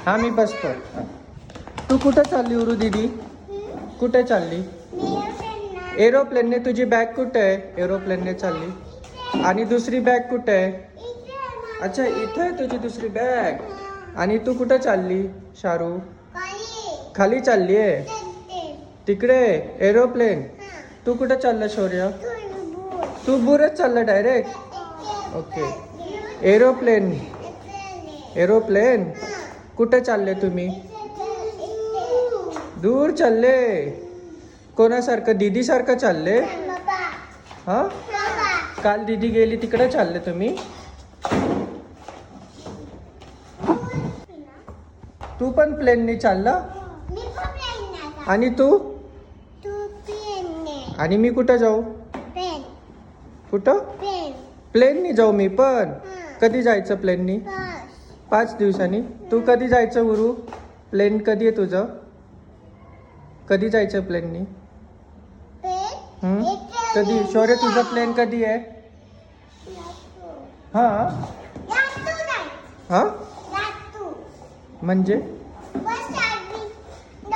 हा मी बसतो. तू कुठे चालली उरू दीदी? कुठे चालली? एरोप्लेनने. तुझी बॅग कुठे आहे? एरोप्लेनने चालली. आणि दुसरी बॅग कुठे आहे? अच्छा इथे आहे तुझी दुसरी बॅग. आणि तू कुठे चालली शारू? खाली चालली आहे तिकडे एरोप्लेन. तू कुठे चालला शौर्य? तू बुरच चालला डायरेक्ट. ओके. एरोप्लेन. एरोप्लेन. कुठे चालले तुम्ही? दूर चालले. कोणासारखं? दीदी सारखं चालले? हा. काल दीदी गेली तिकडे चालले तुम्ही? तू पण प्लेनने चालला? आणि तू? आणि मी कुठं जाऊ? कुठं? प्लेननी जाऊ मी पण. कधी जायचं प्लेननी? 5 दिवसांनी. तू कधी जायचं उरू? प्लेन कधी आहे तुझं? कधी जायचं प्लेननी? कधी? शौर्य तुझं प्लेन कधी आहे? हा. हा म्हणजे